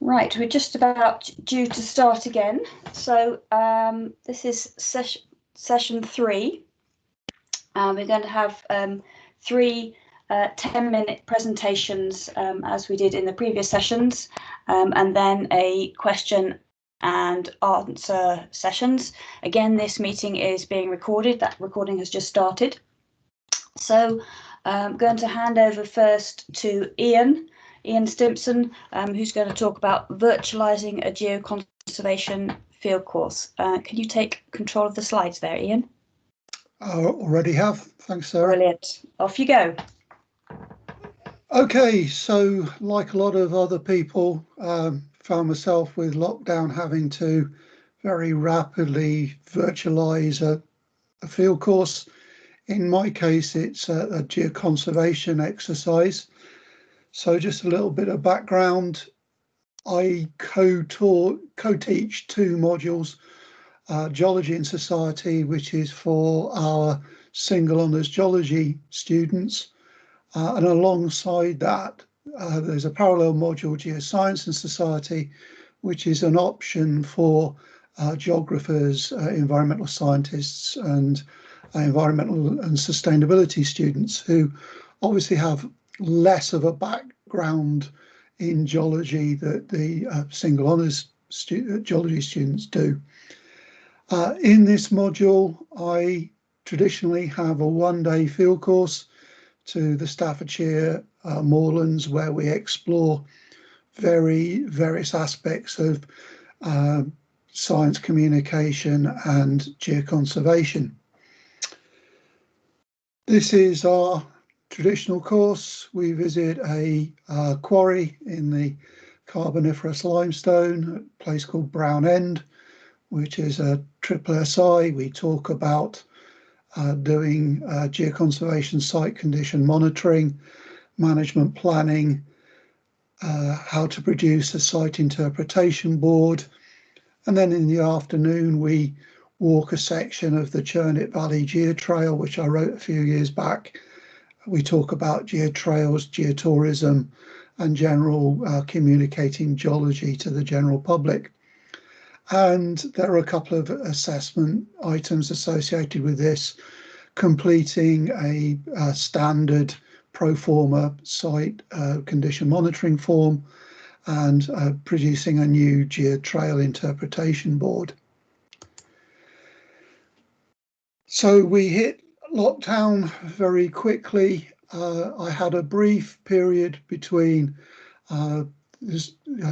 Right, we're just about due to start again. So this is session 3. We're going to have 3 10-minute presentations as we did in the previous sessions, and then a question and answer sessions. Again, this meeting is being recorded. That recording has just started. So I'm going to hand over first to Ian Stimpson, who's going to talk about virtualising a geoconservation field course. Can you take control of the slides there, Ian? I already have. Thanks, Sarah. Brilliant. Off you go. Okay, so like a lot of other people, found myself with lockdown having to very rapidly virtualise a field course. In my case, it's a geoconservation exercise. So just a little bit of background. I co-teach 2 modules, Geology and Society, which is for our single honours geology students. And alongside that, there's a parallel module, Geoscience and Society, which is an option for geographers, environmental scientists and environmental and sustainability students who obviously have less of a background in geology that the single honours geology students do. In this module, I traditionally have a 1-day field course to the Staffordshire moorlands, where we explore various aspects of science communication and geoconservation. This is our traditional course. We visit a quarry in the Carboniferous limestone, a place called Brown End, which is a triple SI. We talk about doing geoconservation site condition monitoring, management planning, how to produce a site interpretation board. And then in the afternoon, we walk a section of the Churnit Valley Geotrail, which I wrote a few years back. We talk about geotrails, geotourism, and general communicating geology to the general public. And there are a couple of assessment items associated with this, completing a standard pro forma site condition monitoring form and producing a new geotrail interpretation board. So we hit lockdown very quickly. I had a brief period between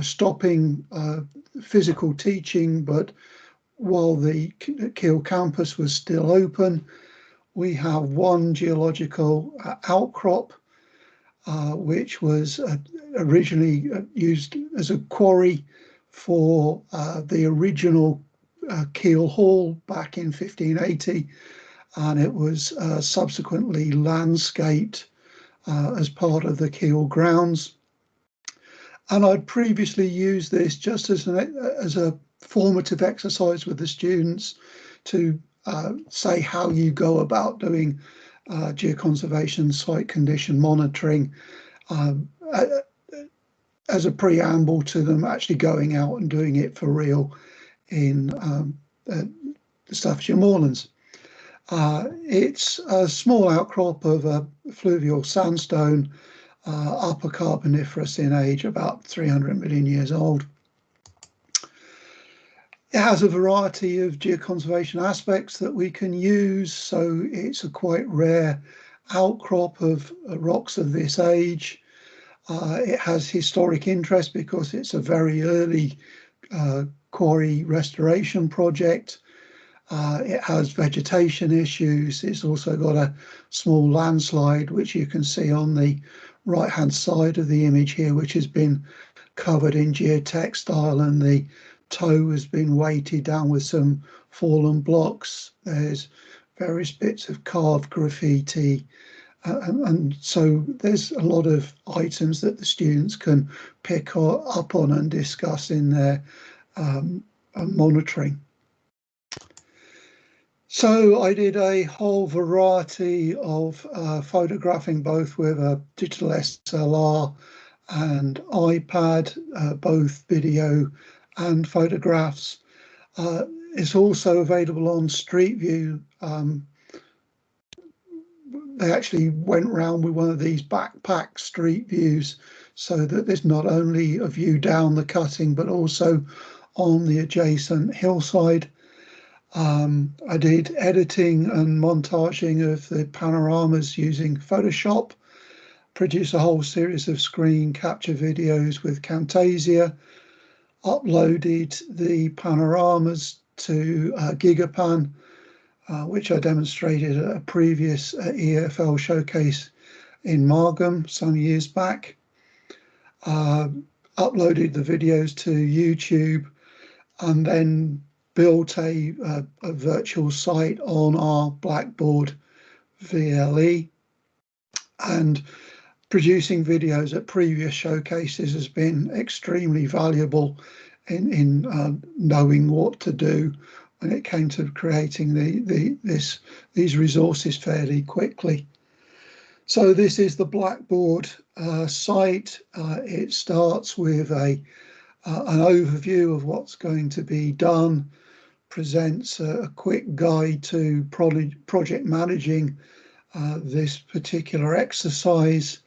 stopping physical teaching, but while the Keele campus was still open, we have one geological outcrop, which was originally used as a quarry for the original Keele Hall back in 1580, and it was subsequently landscaped as part of the Keele grounds. And I'd previously used this just as a formative exercise with the students to say how you go about doing geoconservation site condition monitoring, as a preamble to them actually going out and doing it for real in the Staffordshire moorlands. It's a small outcrop of fluvial sandstone, upper Carboniferous in age, about 300 million years old. It has a variety of geoconservation aspects that we can use, so it's a quite rare outcrop of rocks of this age. It has historic interest because it's a very early quarry restoration project. It has vegetation issues. It's also got a small landslide, which you can see on the right-hand side of the image here, which has been covered in geotextile, and the toe has been weighted down with some fallen blocks. There's various bits of carved graffiti, and so there's a lot of items that the students can pick up on and discuss in their monitoring. So I did a whole variety of photographing, both with a digital SLR and iPad, both video and photographs. It's also available on Street View. They actually went round with one of these backpack street views, so that there's not only a view down the cutting but also on the adjacent hillside. I did editing and montaging of the panoramas using Photoshop, produced a whole series of screen capture videos with Camtasia, uploaded the panoramas to Gigapan, which I demonstrated at a previous EFL showcase in Margam some years back. Uploaded the videos to YouTube, and then built a virtual site on our Blackboard VLE. And producing videos at previous showcases has been extremely valuable in knowing what to do when it came to creating these resources fairly quickly. So this is the Blackboard site. It starts with an overview of what's going to be done, presents a quick guide to project managing this particular exercise.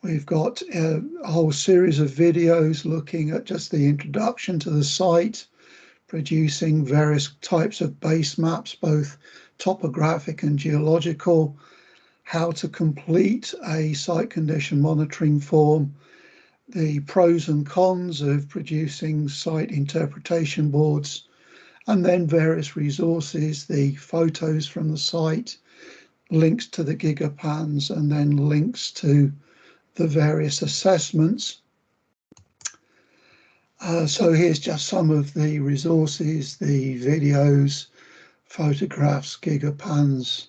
We've got a whole series of videos looking at just the introduction to the site, producing various types of base maps, both topographic and geological, how to complete a site condition monitoring form, the pros and cons of producing site interpretation boards, and then various resources, the photos from the site, links to the gigapans, and then links to the various assessments. So here's just some of the resources, the videos, photographs, gigapans,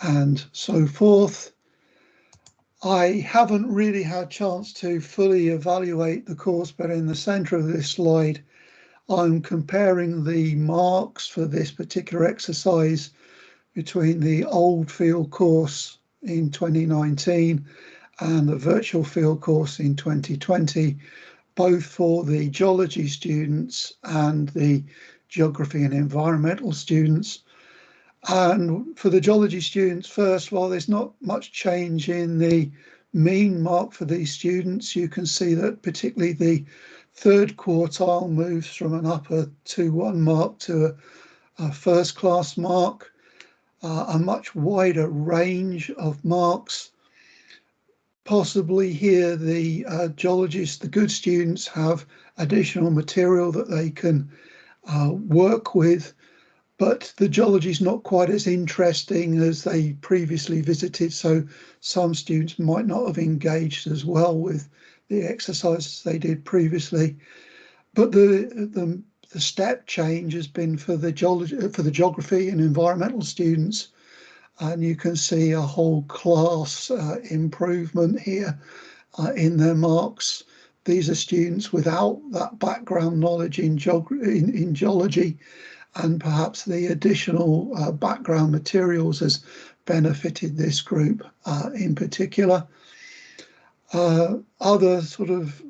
and so forth. I haven't really had a chance to fully evaluate the course, but in the center of this slide, I'm comparing the marks for this particular exercise between the old field course in 2019 and the virtual field course in 2020, both for the geology students and the geography and environmental students. And for the geology students first, while there's not much change in the mean mark for these students, you can see that particularly the third quartile moves from an upper 2-1 mark to a first class mark, a much wider range of marks. Possibly here the geologists, the good students, have additional material that they can work with, but the geology is not quite as interesting as they previously visited, so some students might not have engaged as well with the exercises they did previously. But the step change has been for the geography and environmental students, and you can see a whole class improvement here in their marks. These are students without that background knowledge in geology, and perhaps the additional background materials has benefited this group in particular. Other sort of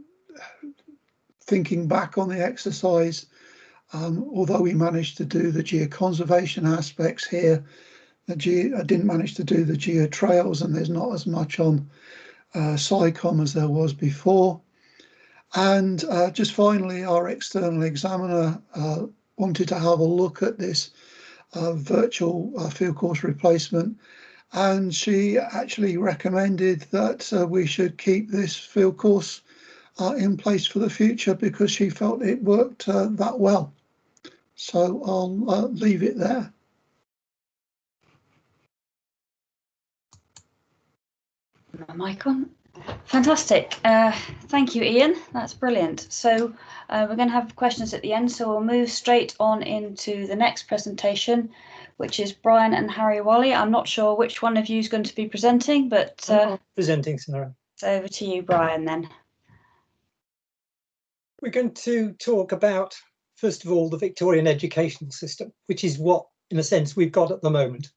thinking back on the exercise, although we managed to do the geoconservation aspects here, I didn't manage to do the geotrails, and there's not as much on SciComm as there was before. And just finally, our external examiner wanted to have a look at this virtual field course replacement, and she actually recommended that we should keep this field course in place for the future because she felt it worked that well. So I'll leave it there. My mic on. Fantastic. Thank you, Ian. That's brilliant. So we're going to have questions at the end, so we'll move straight on into the next presentation, which is Brian and Harry Whalley. I'm not sure which one of you is going to be presenting, but presenting, Sarah. It's over to you, Brian, then. We're going to talk about, first of all, the Victorian educational system, which is what, in a sense, we've got at the moment.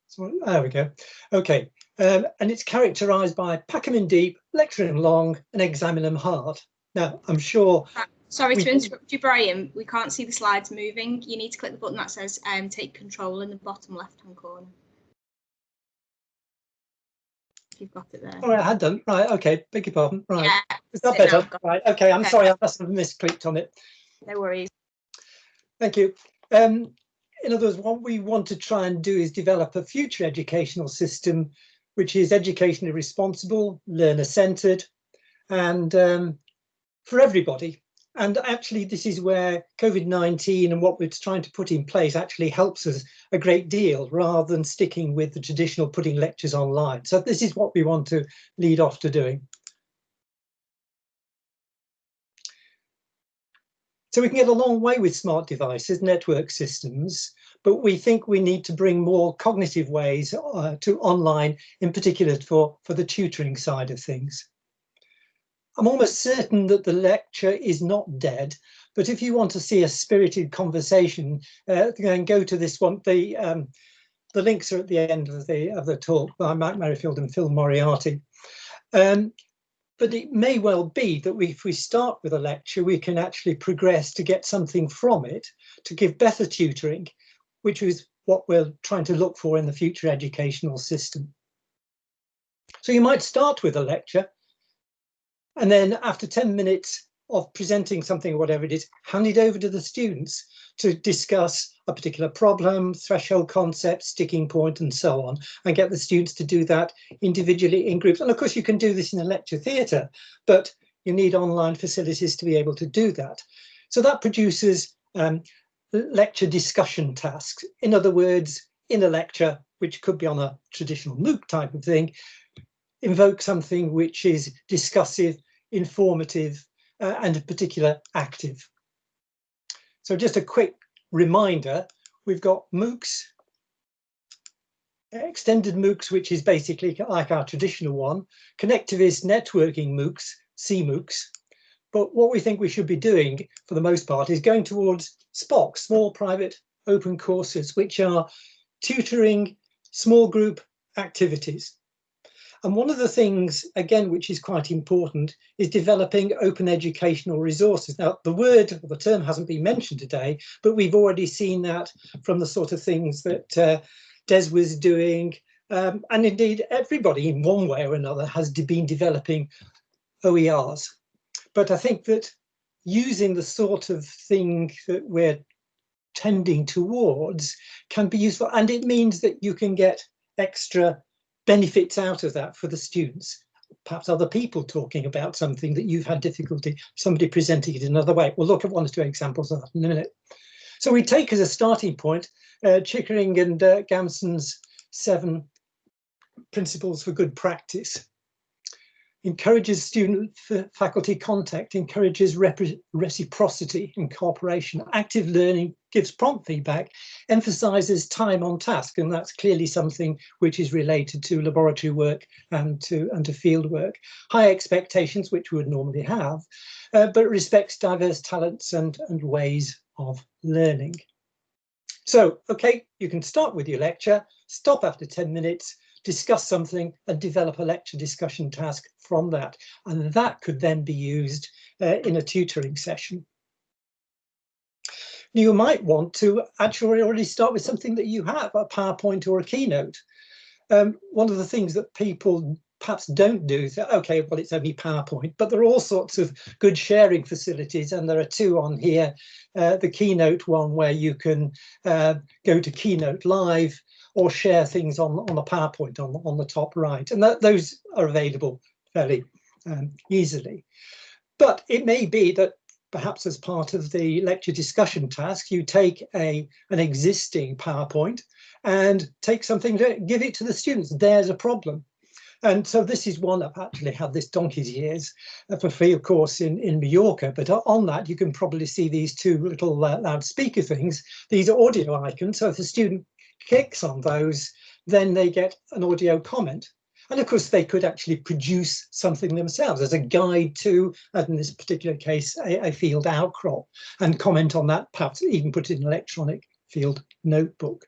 So there we go. Okay, And it's characterised by pack 'em in deep, lecture 'em long, and examine 'em hard. Now, I'm sure... Sorry to interrupt you, Brian. We can't see the slides moving. You need to click the button that says take control in the bottom left-hand corner. You've got it there. Oh, I had done. Right, okay, beg your pardon. Right, Yeah, is that better? Right, okay, I'm okay. sorry, I must have misclicked on it. No worries. Thank you. In other words, what we want to try and do is develop a future educational system which is educationally responsible, learner-centred, and for everybody. And actually, this is where COVID-19 and what we're trying to put in place actually helps us a great deal, rather than sticking with the traditional putting lectures online. So this is what we want to lead off to doing. So we can get a long way with smart devices, network systems, but we think we need to bring more cognitive ways to online, in particular for the tutoring side of things. I'm almost certain that the lecture is not dead, but if you want to see a spirited conversation, then go to this one. The links are at the end of the talk by Mike Merrifield and Phil Moriarty. But it may well be that if we start with a lecture, we can actually progress to get something from it, to give better tutoring, which is what we're trying to look for in the future educational system. So you might start with a lecture, and then after 10 minutes of presenting something, whatever it is, hand it over to the students to discuss a particular problem, threshold concept, sticking point, and so on, and get the students to do that individually in groups. And of course, you can do this in a lecture theatre, but you need online facilities to be able to do that. So that produces lecture discussion tasks. In other words, in a lecture, which could be on a traditional MOOC type of thing, invoke something which is discussive, informative, and in particular active. So just a quick reminder, we've got MOOCs, extended MOOCs, which is basically like our traditional one, connectivist networking MOOCs, CMOOCs. But what we think we should be doing for the most part is going towards SPOCs, small private open courses, which are tutoring small group activities. And one of the things, again, which is quite important, is developing open educational resources. Now, the word or the term hasn't been mentioned today, but we've already seen that from the sort of things that Des was doing. And indeed, everybody in one way or another has been developing OERs. But I think that using the sort of thing that we're tending towards can be useful. And it means that you can get extra benefits out of that for the students, perhaps other people talking about something that you've had difficulty, somebody presenting it in another way. We'll look at 1 or 2 examples of that in a minute. So we take as a starting point Chickering and Gamson's 7 principles for good practice. Encourages student-faculty contact, encourages reciprocity and cooperation. Active learning gives prompt feedback, emphasises time on task, and that's clearly something which is related to laboratory work and to field work. High expectations, which we would normally have, but respects diverse talents and ways of learning. So, okay, you can start with your lecture, stop after 10 minutes, discuss something and develop a lecture discussion task from that. And that could then be used in a tutoring session. You might want to actually already start with something that you have, a PowerPoint or a Keynote. One of the things that people perhaps don't do is, okay, well, it's only PowerPoint, but there are all sorts of good sharing facilities. And there are 2 on here, the Keynote one where you can go to Keynote Live, or share things on a PowerPoint on the top right. And those are available fairly easily. But it may be that perhaps as part of the lecture discussion task, you take an existing PowerPoint and take something, give it to the students. There's a problem. And so this is one I've actually had this donkey's years for field course in Mallorca. But on that, you can probably see these 2 little loudspeaker things. These are audio icons. So if the student clicks on those, then they get an audio comment. And of course, they could actually produce something themselves as a guide to, as in this particular case, a field outcrop, and comment on that, perhaps even put it in an electronic field notebook.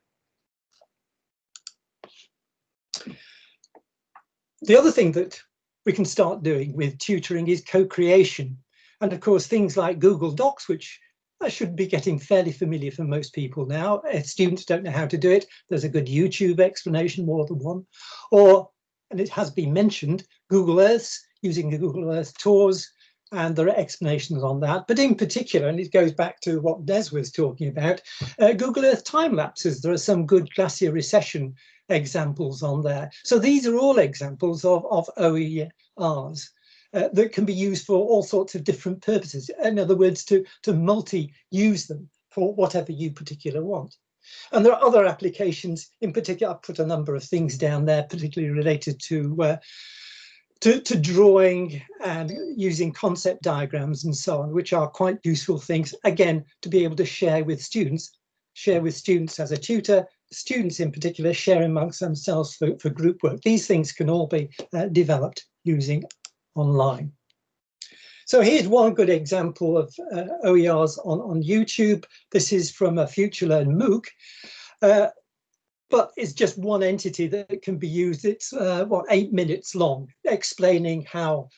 The other thing that we can start doing with tutoring is co-creation. And of course, things like Google Docs, which should be getting fairly familiar for most people now. If students don't know how to do it, there's a good YouTube explanation, more than one. Or, and it has been mentioned, Google Earth, using the Google Earth tours, and there are explanations on that. But in particular, and it goes back to what Des was talking about, Google Earth time lapses. There are some good glacier recession examples on there. So these are all examples of OERs that can be used for all sorts of different purposes. In other words, to multi-use them for whatever you particularly want. And there are other applications. In particular, I've put a number of things down there, particularly related to drawing and using concept diagrams and so on, which are quite useful things, again, to be able to share with students as a tutor, students in particular share amongst themselves for group work. These things can all be developed using online. So here's one good example of OERs on YouTube. This is from a FutureLearn MOOC. But it's just one entity that can be used. It's 8 minutes long, explaining how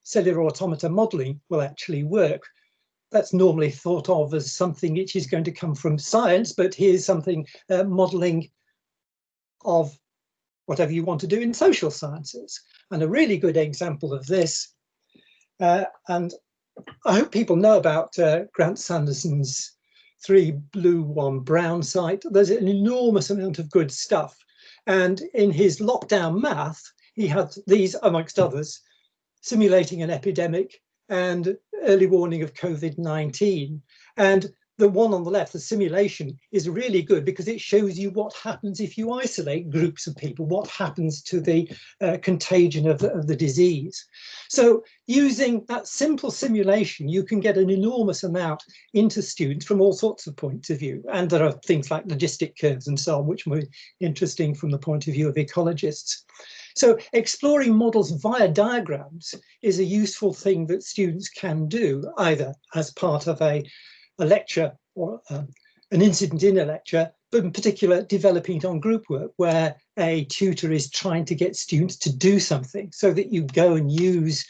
cellular automata modeling will actually work. That's normally thought of as something which is going to come from science, but here's something modeling of whatever you want to do in social sciences. And a really good example of this, and I hope people know about Grant Sanderson's 3 blue, 1 brown site. There's an enormous amount of good stuff. And in his lockdown math, he had these, amongst others, simulating an epidemic and early warning of COVID-19. And the one on the left, the simulation, is really good because it shows you what happens if you isolate groups of people, what happens to the contagion of the disease. So using that simple simulation, you can get an enormous amount into students from all sorts of points of view. And there are things like logistic curves and so on, which are interesting from the point of view of ecologists. So exploring models via diagrams is a useful thing that students can do, either as part of a lecture or an incident in a lecture, but in particular developing it on group work where a tutor is trying to get students to do something, so that you go and use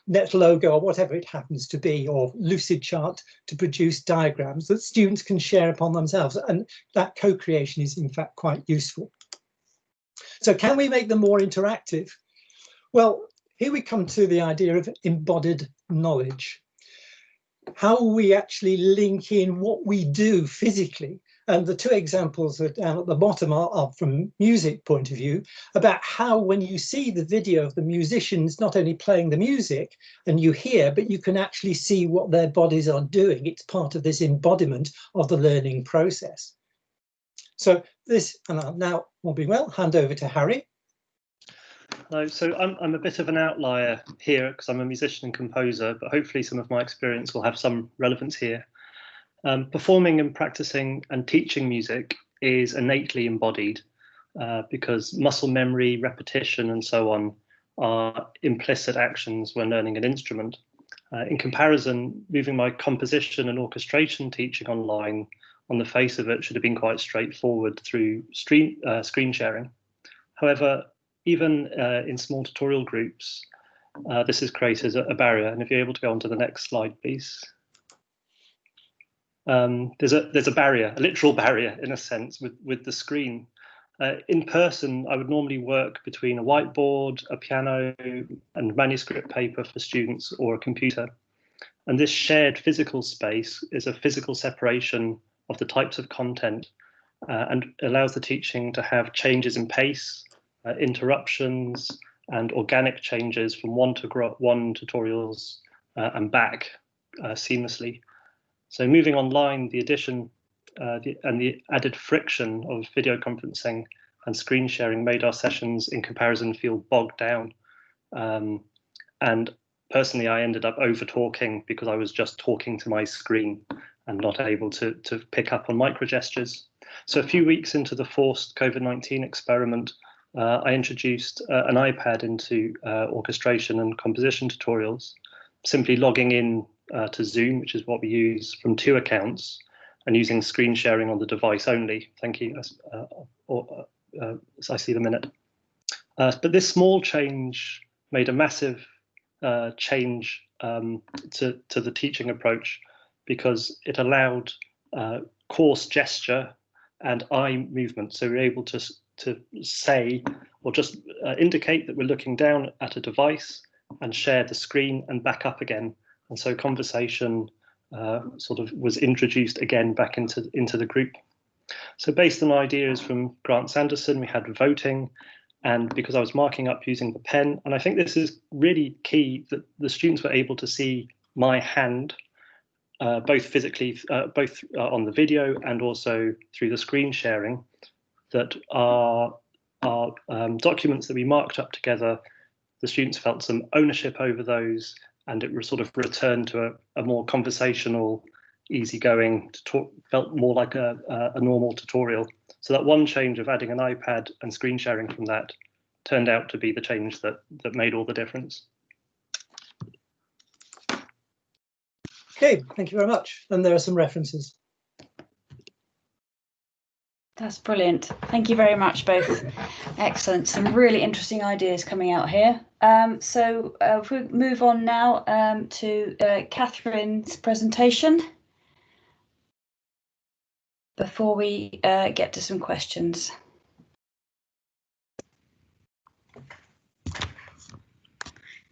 NetLogo or whatever it happens to be, or Lucidchart, to produce diagrams that students can share upon themselves. And that co-creation is in fact quite useful. So can we make them more interactive? Well, here we come to the idea of embodied knowledge. How we actually link in what we do physically. And the 2 examples that are down at the bottom are from music point of view, about how when you see the video of the musicians not only playing the music and you hear, but you can actually see what their bodies are doing. It's part of this embodiment of the learning process. So this, and I'll now, all being well, hand over to Harry. Hello, so I'm a bit of an outlier here because I'm a musician and composer, but hopefully some of my experience will have some relevance here. Performing and practicing and teaching music is innately embodied because muscle memory, repetition and so on are implicit actions when learning an instrument. In comparison, moving my composition and orchestration teaching online, on the face of it, should have been quite straightforward through screen sharing. However, even in small tutorial groups, this has created a barrier. And if you're able to go on to the next slide, please. There's a barrier, a literal barrier in a sense, with the screen. In person, I would normally work between a whiteboard, a piano, and manuscript paper for students, or a computer. And this shared physical space is a physical separation of the types of content and allows the teaching to have changes in pace, interruptions, and organic changes from one tutorials and back seamlessly. So moving online, the addition and the added friction of video conferencing and screen sharing made our sessions in comparison feel bogged down. And personally, I ended up over talking because I was just talking to my screen and not able to pick up on micro gestures. So a few weeks into the forced COVID-19 experiment, I introduced an iPad into orchestration and composition tutorials, simply logging in to Zoom, which is what we use, from 2 accounts, and using screen sharing on the device only. Thank you. I see the minute. But this small change made a massive change to the teaching approach, because it allowed coarse gesture and eye movement. So we're able to say, or just indicate that we're looking down at a device and share the screen and back up again. And so conversation sort of was introduced again back into the group. So based on ideas from Grant Sanderson, we had voting, and because I was marking up using the pen, and I think this is really key, that the students were able to see my hand, both physically, both on the video and also through the screen sharing, that our documents that we marked up together, the students felt some ownership over those, and it was sort of returned to a more conversational, easygoing, felt more like a normal tutorial. So that one change of adding an iPad and screen sharing from that turned out to be the change that made all the difference. Okay, thank you very much. And there are some references. That's brilliant. Thank you very much, both. Excellent. Some really interesting ideas coming out here. So if we move on now to Katharine's presentation before we get to some questions.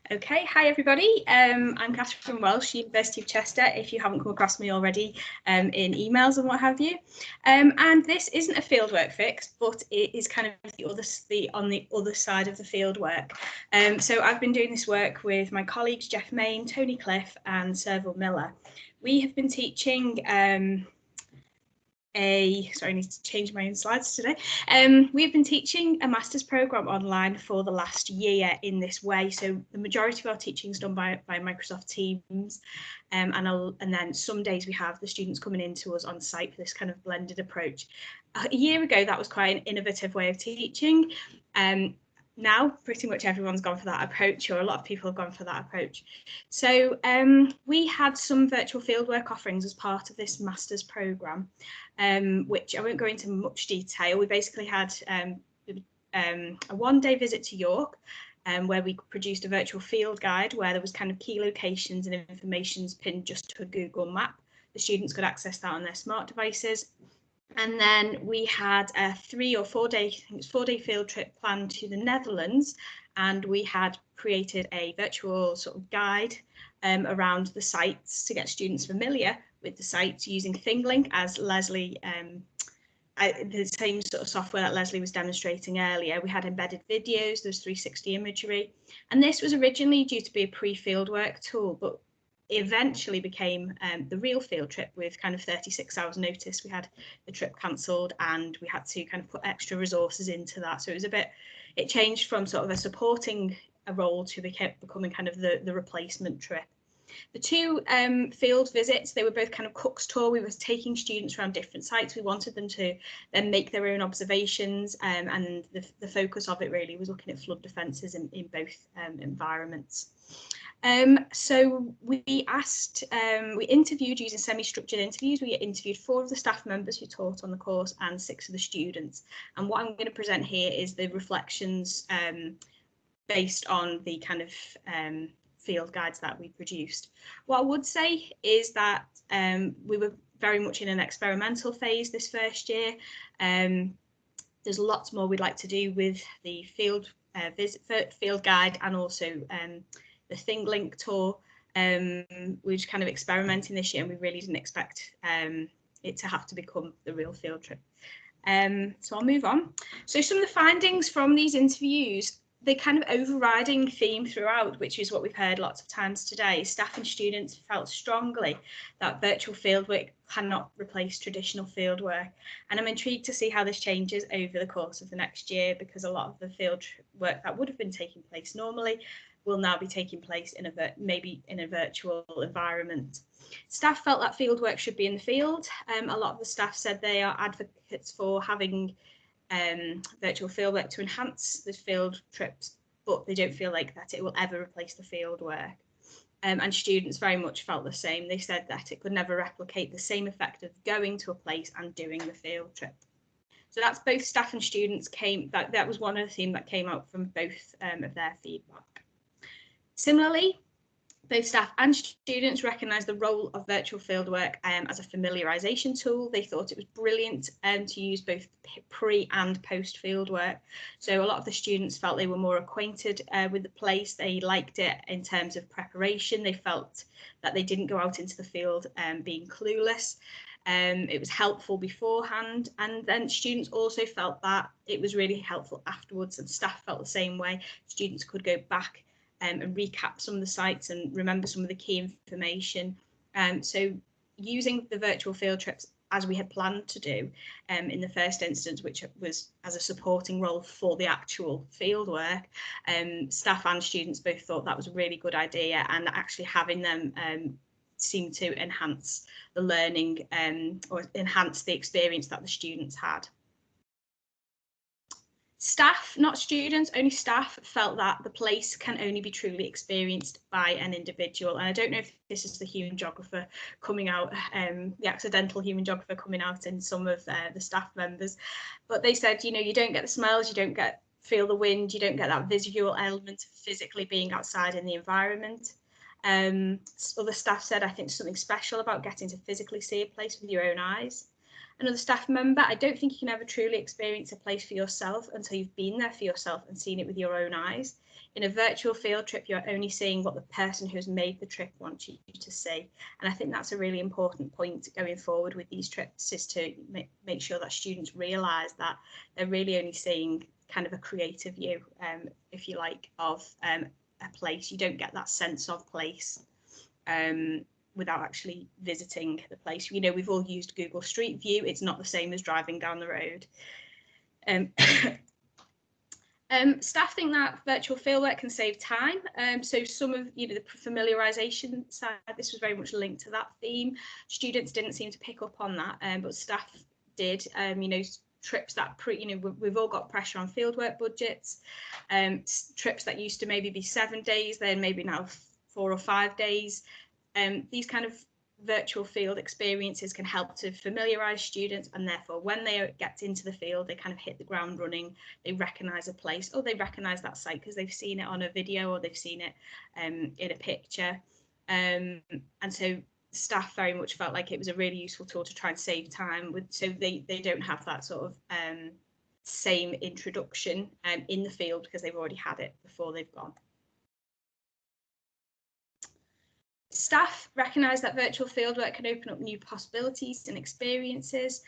Okay, hi everybody. I'm Katharine Welsh, University of Chester, if you haven't come across me already in emails and what have you. And this isn't a fieldwork fix, but it is kind of on the other side of the fieldwork. So I've been doing this work with my colleagues Geoff, Tony Cliffe and Servel Miller. We have been teaching sorry, I need to change my own slides today. We've been teaching a master's programme online for the last year in this way. So the majority of our teaching is done by Microsoft Teams, and then some days we have the students coming in to us on site for this kind of blended approach. A year ago, that was quite an innovative way of teaching. Now pretty much everyone's gone for that approach, or a lot of people have gone for that approach. So we had some virtual fieldwork offerings as part of this master's programme, which I won't go into much detail. We basically had a one-day visit to York, where we produced a virtual field guide where there was kind of key locations and informations pinned just to a Google map. The students could access that on their smart devices. And then we had a 3 or 4 day, I think it's 4-day field trip planned to the Netherlands, and we had created a virtual sort of guide around the sites to get students familiar with the sites using ThingLink, as Leslie, the same sort of software that Leslie was demonstrating earlier. We had embedded videos, there's 360 imagery, and this was originally due to be a pre-fieldwork tool, but eventually became the real field trip with kind of 36 hours notice. We had the trip cancelled and we had to kind of put extra resources into that. So it was it changed from sort of a supporting a role to becoming kind of the replacement trip. The two field visits, they were both kind of Cook's tour. We were taking students around different sites. We wanted them to then make their own observations, and the focus of it really was looking at flood defences in both environments. So we interviewed using semi-structured interviews. We interviewed 4 of the staff members who taught on the course and 6 of the students. And what I'm going to present here is the reflections based on the kind of field guides that we produced. What I would say is that we were very much in an experimental phase this first year. There's lots more we'd like to do with the field guide and also the ThingLink tour. We were just kind of experimenting this year, and we really didn't expect it to have to become the real field trip. So I'll move on. So some of the findings from these interviews, the kind of overriding theme throughout, which is what we've heard lots of times today, staff and students felt strongly that virtual fieldwork cannot replace traditional fieldwork. And I'm intrigued to see how this changes over the course of the next year, because a lot of the field work that would have been taking place normally will now be taking place in maybe in a virtual environment. Staff felt that fieldwork should be in the field. A lot of the staff said they are advocates for having virtual fieldwork to enhance the field trips, but they don't feel like that it will ever replace the field work. And students very much felt the same. They said that it could never replicate the same effect of going to a place and doing the field trip. So that's both staff and students that was one of the themes that came out from both of their feedback. Similarly, both staff and students recognised the role of virtual fieldwork as a familiarisation tool. They thought it was brilliant to use both pre and post fieldwork. So a lot of the students felt they were more acquainted with the place. They liked it in terms of preparation. They felt that they didn't go out into the field being clueless. It was helpful beforehand, and then students also felt that it was really helpful afterwards, and staff felt the same way. Students could go back and recap some of the sites and remember some of the key information. So using the virtual field trips as we had planned to do in the first instance, which was as a supporting role for the actual field work, staff and students both thought that was a really good idea, and actually having them seemed to enhance the learning or enhance the experience that the students had. Staff, not students, only staff felt that the place can only be truly experienced by an individual. And I don't know if this is the human geographer coming out, the accidental human geographer coming out in some of the staff members, but they said, you know, you don't get the smells, you don't feel the wind, you don't get that visual element of physically being outside in the environment. Other staff said, I think there's something special about getting to physically see a place with your own eyes. Another staff member, I don't think you can ever truly experience a place for yourself until you've been there for yourself and seen it with your own eyes. In a virtual field trip, you're only seeing what the person who's made the trip wants you to see. And I think that's a really important point going forward with these trips, is to make sure that students realise that they're really only seeing kind of a creative view, if you like, of a place. You don't get that sense of place without actually visiting the place. You know, we've all used Google Street View. It's not the same as driving down the road. Staff think that virtual fieldwork can save time. So some of, you know, the familiarisation side, this was very much linked to that theme. Students didn't seem to pick up on that, but staff did. You know, trips that we've all got pressure on fieldwork budgets. Trips that used to maybe be 7 days, then maybe now 4 or 5 days. These kind of virtual field experiences can help to familiarise students, and therefore when they get into the field, they kind of hit the ground running. They recognise a place, or they recognise that site because they've seen it on a video or they've seen it in a picture. And so staff very much felt like it was a really useful tool to try and save time with, so they don't have that sort of same introduction in the field because they've already had it before they've gone. Staff recognise that virtual fieldwork can open up new possibilities and experiences.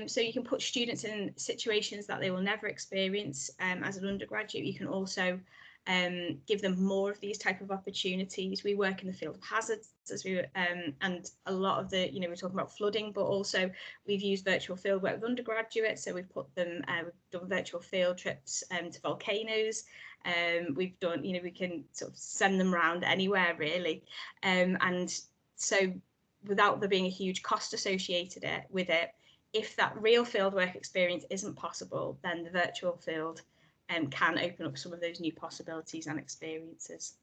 So you can put students in situations that they will never experience as an undergraduate. You can also give them more of these type of opportunities. We work in the field of hazards, as and a lot of the, you know, we're talking about flooding, but also we've used virtual fieldwork with undergraduates. So we've put them, we've done virtual field trips to volcanoes. We've done, you know, we can sort of send them around anywhere really. And so without there being a huge cost associated with it, if that real fieldwork experience isn't possible, then the virtual field can open up some of those new possibilities and experiences.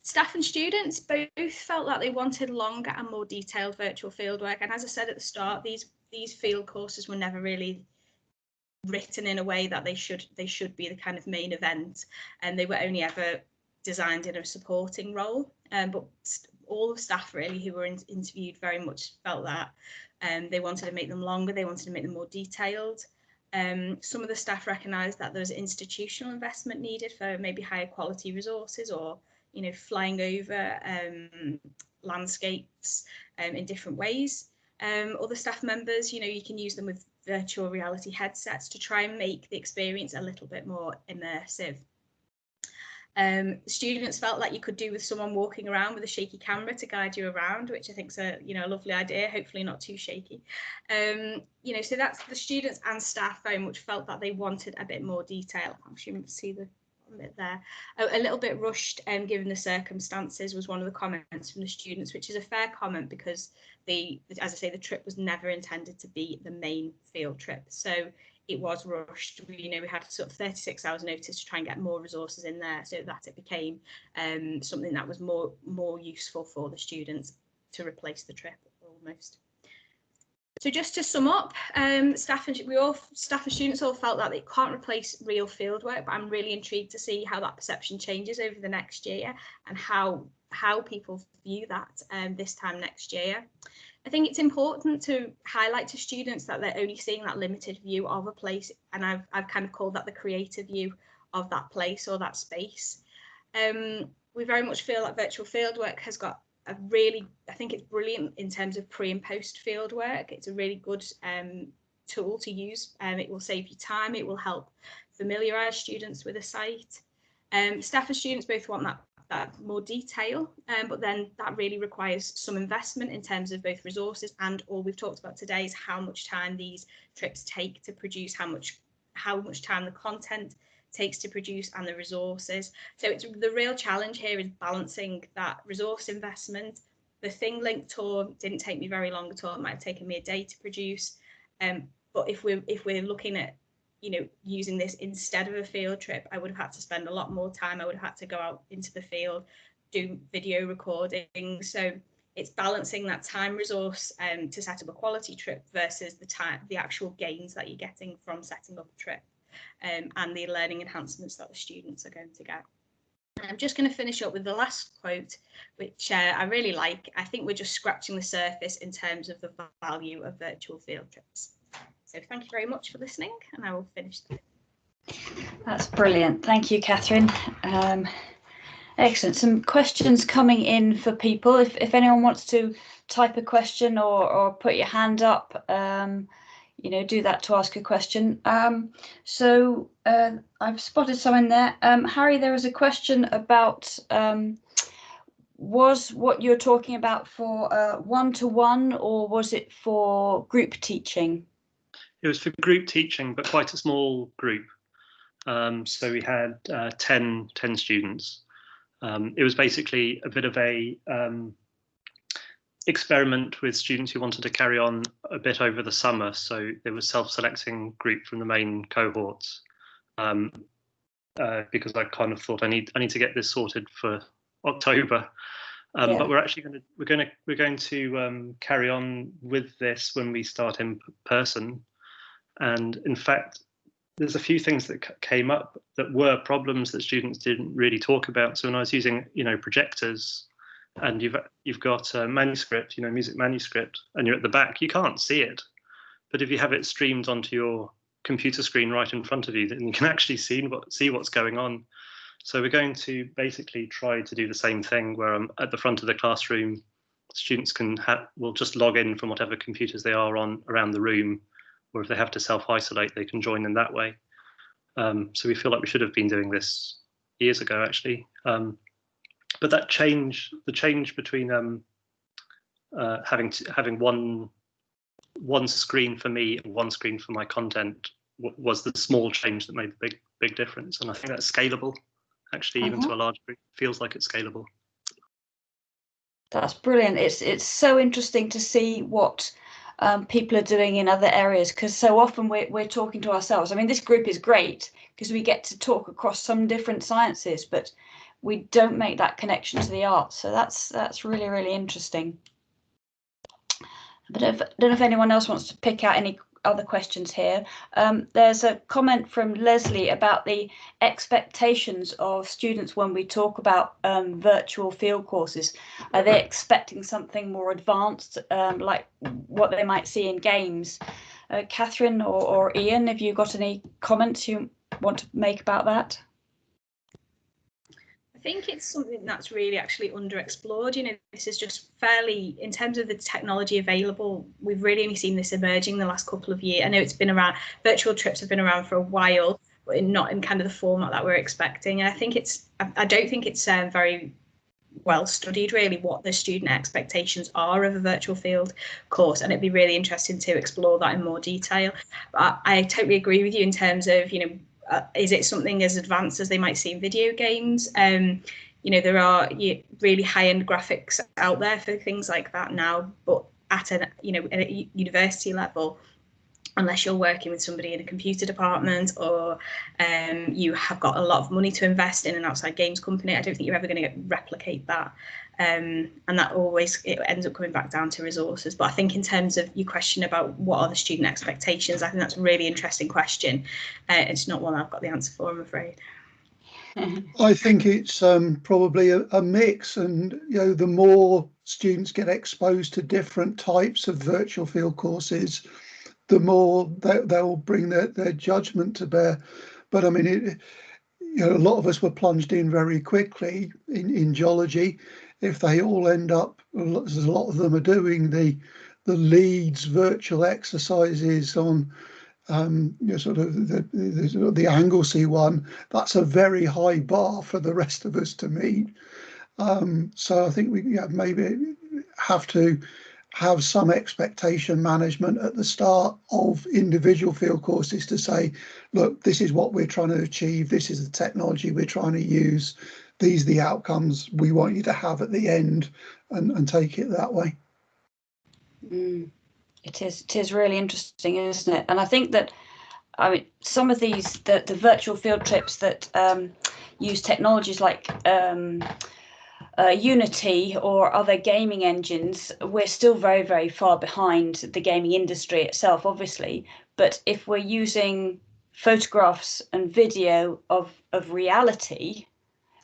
Staff and students both felt that they wanted longer and more detailed virtual fieldwork. And as I said at the start, these field courses were never really written in a way that they should be the kind of main event, and they were only ever designed in a supporting role. But all the staff really who were interviewed very much felt that they wanted to make them longer, they wanted to make them more detailed. Some of the staff recognised that there was institutional investment needed for maybe higher quality resources, or, you know, flying over landscapes in different ways. Other staff members, you know, you can use them with virtual reality headsets to try and make the experience a little bit more immersive. Students felt like you could do with someone walking around with a shaky camera to guide you around, which I think is a, you know, a lovely idea, hopefully not too shaky. You know, so that's the students and staff very much felt that they wanted a bit more detail. Actually, you can see the bit there. A little bit rushed given the circumstances was one of the comments from the students, which is a fair comment because as I say, the trip was never intended to be the main field trip. So it was rushed. You know, we had sort of 36 hours notice to try and get more resources in there so that it became something that was more useful for the students to replace the trip almost. So just to sum up, staff and students all felt that it can't replace real fieldwork, but I'm really intrigued to see how that perception changes over the next year and how people view that this time next year. I think it's important to highlight to students that they're only seeing that limited view of a place, and I've kind of called that the creative view of that place or that space. We very much feel that virtual fieldwork has got I think it's brilliant in terms of pre and post field work. It's a really good tool to use. It will save you time. It will help familiarise students with a site. Staff and students both want that more detail, but then that really requires some investment in terms of both resources and all we've talked about today is how much time these trips take to produce, how much time the content takes to produce and the resources. So it's the real challenge here is balancing that resource investment. The Thing Link tour didn't take me very long at all. It might have taken me a day to produce. But if we're looking at, using this instead of a field trip, I would have had to spend a lot more time. I would have had to go out into the field, do video recording. So it's balancing that time resource to set up a quality trip versus the actual gains that you're getting from setting up a trip. And the learning enhancements that the students are going to get. And I'm just going to finish up with the last quote, which I really like. I think we're just scratching the surface in terms of the value of virtual field trips. So thank you very much for listening, and I will finish. That's brilliant. Thank you, Katharine. Excellent. Some questions coming in for people. If anyone wants to type a question or put your hand up, do that to ask a question. So I've spotted some in there. Harry, there was a question about was what you're talking about for one-to-one or was it for group teaching? It was for group teaching, but quite a small group. So we had 10 students. It was basically a bit of a experiment with students who wanted to carry on a bit over the summer. So there was self-selecting group from the main cohorts because I kind of thought I need to get this sorted for October. But we're actually going to carry on with this when we start in person. And in fact, there's a few things that came up that were problems that students didn't really talk about. So when I was using, projectors, and you've got a manuscript, music manuscript, and you're at the back, you can't see it. But if you have it streamed onto your computer screen right in front of you, then you can actually see what's going on. So we're going to basically try to do the same thing where I'm at the front of the classroom. Students will just log in from whatever computers they are on around the room, or if they have to self-isolate, they can join in that way. So we feel like we should have been doing this years ago, actually. But the change between having one screen for me and one screen for my content was the small change that made the big difference. And I think that's scalable, actually, even to a large group. It feels like it's scalable. That's brilliant. It's so interesting to see what people are doing in other areas, because so often we're talking to ourselves. I mean, this group is great because we get to talk across some different sciences, but we don't make that connection to the arts. So that's really, really interesting. But I don't know if anyone else wants to pick out any other questions here. There's a comment from Leslie about the expectations of students when we talk about virtual field courses. Are they expecting something more advanced, like what they might see in games? Katharine or Ian, have you got any comments you want to make about that? I think it's something that's really actually underexplored. This is just fairly, in terms of the technology available, we've really only seen this emerging the last couple of years. I know it's been around, virtual trips have been around for a while, but not in kind of the format that we're expecting. And I don't think it's very well studied really what the student expectations are of a virtual field course, and it'd be really interesting to explore that in more detail. But I totally agree with you in terms of, is it something as advanced as they might see in video games? There are really high-end graphics out there for things like that now, but at a university level, unless you're working with somebody in a computer department, or you have got a lot of money to invest in an outside games company. I don't think you're ever going to replicate that. And that always, it ends up coming back down to resources. But I think in terms of your question about what are the student expectations, I think that's a really interesting question. It's not one I've got the answer for, I'm afraid. I think it's probably a mix, and the more students get exposed to different types of virtual field courses, the more they'll bring their judgment to bear. But I mean, a lot of us were plunged in very quickly in geology. If they all end up, as a lot of them are doing, the Leeds virtual exercises on sort of the Anglesey one, that's a very high bar for the rest of us to meet. So I think we maybe have to have some expectation management at the start of individual field courses to say, look, this is what we're trying to achieve, this is the technology we're trying to use, these are the outcomes we want you to have at the end, and take it that way. It is really interesting, isn't it? And I think that, I mean, some of these, the virtual field trips that use technologies like Unity or other gaming engines, we're still very, very far behind the gaming industry itself, obviously. But if we're using photographs and video of reality,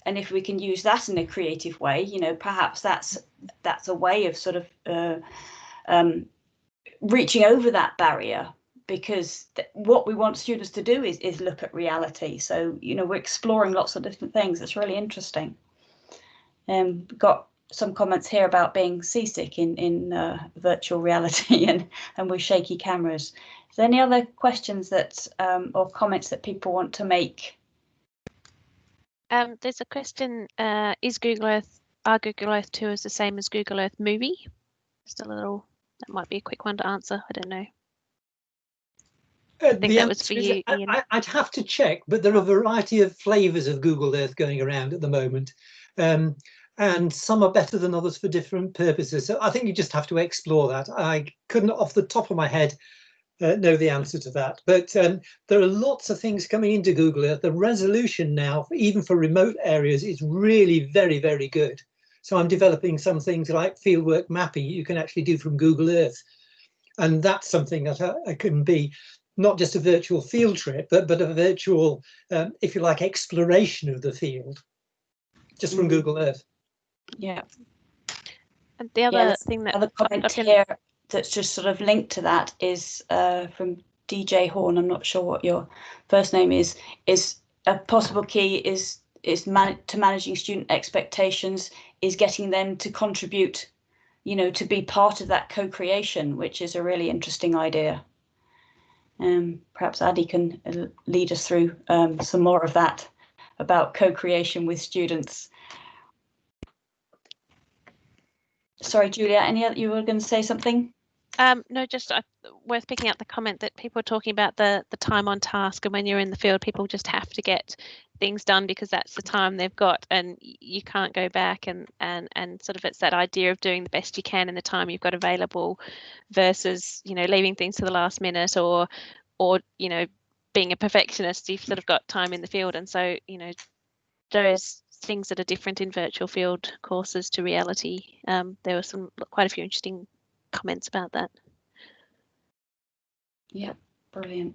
and if we can use that in a creative way, perhaps that's a way of sort of reaching over that barrier, because what we want students to do is look at reality. So we're exploring lots of different things. It's really interesting. Got some comments here about being seasick in virtual reality and with shaky cameras. Is there any other questions that or comments that people want to make? There's a question, are Google Earth tours the same as Google Earth Movie? Just a little, that might be a quick one to answer, I don't know. I think that was for you, Ian. I'd have to check, but there are a variety of flavours of Google Earth going around at the moment. And some are better than others for different purposes. So I think you just have to explore that. I couldn't, off the top of my head, know the answer to that. But there are lots of things coming into Google Earth. The resolution now, even for remote areas, is really very, very good. So I'm developing some things like fieldwork mapping you can actually do from Google Earth. And that's something that can be not just a virtual field trip, but a virtual, if you like, exploration of the field, just from Google Earth. Yeah. And the other thing that other comment here that's just sort of linked to that is from DJ Horn. I'm not sure what your first name is a possible key is to managing student expectations is getting them to contribute, to be part of that co-creation, which is a really interesting idea. Perhaps Addy can lead us through some more of that about co-creation with students. Sorry, Julia, you were going to say something? No, just worth picking up the comment that people are talking about the time on task, and when you're in the field, people just have to get things done because that's the time they've got, and you can't go back, and sort of it's that idea of doing the best you can in the time you've got available versus leaving things to the last minute or being a perfectionist. You've sort of got time in the field, and so those things that are different in virtual field courses to reality. There were quite a few interesting comments about that. Yeah, brilliant.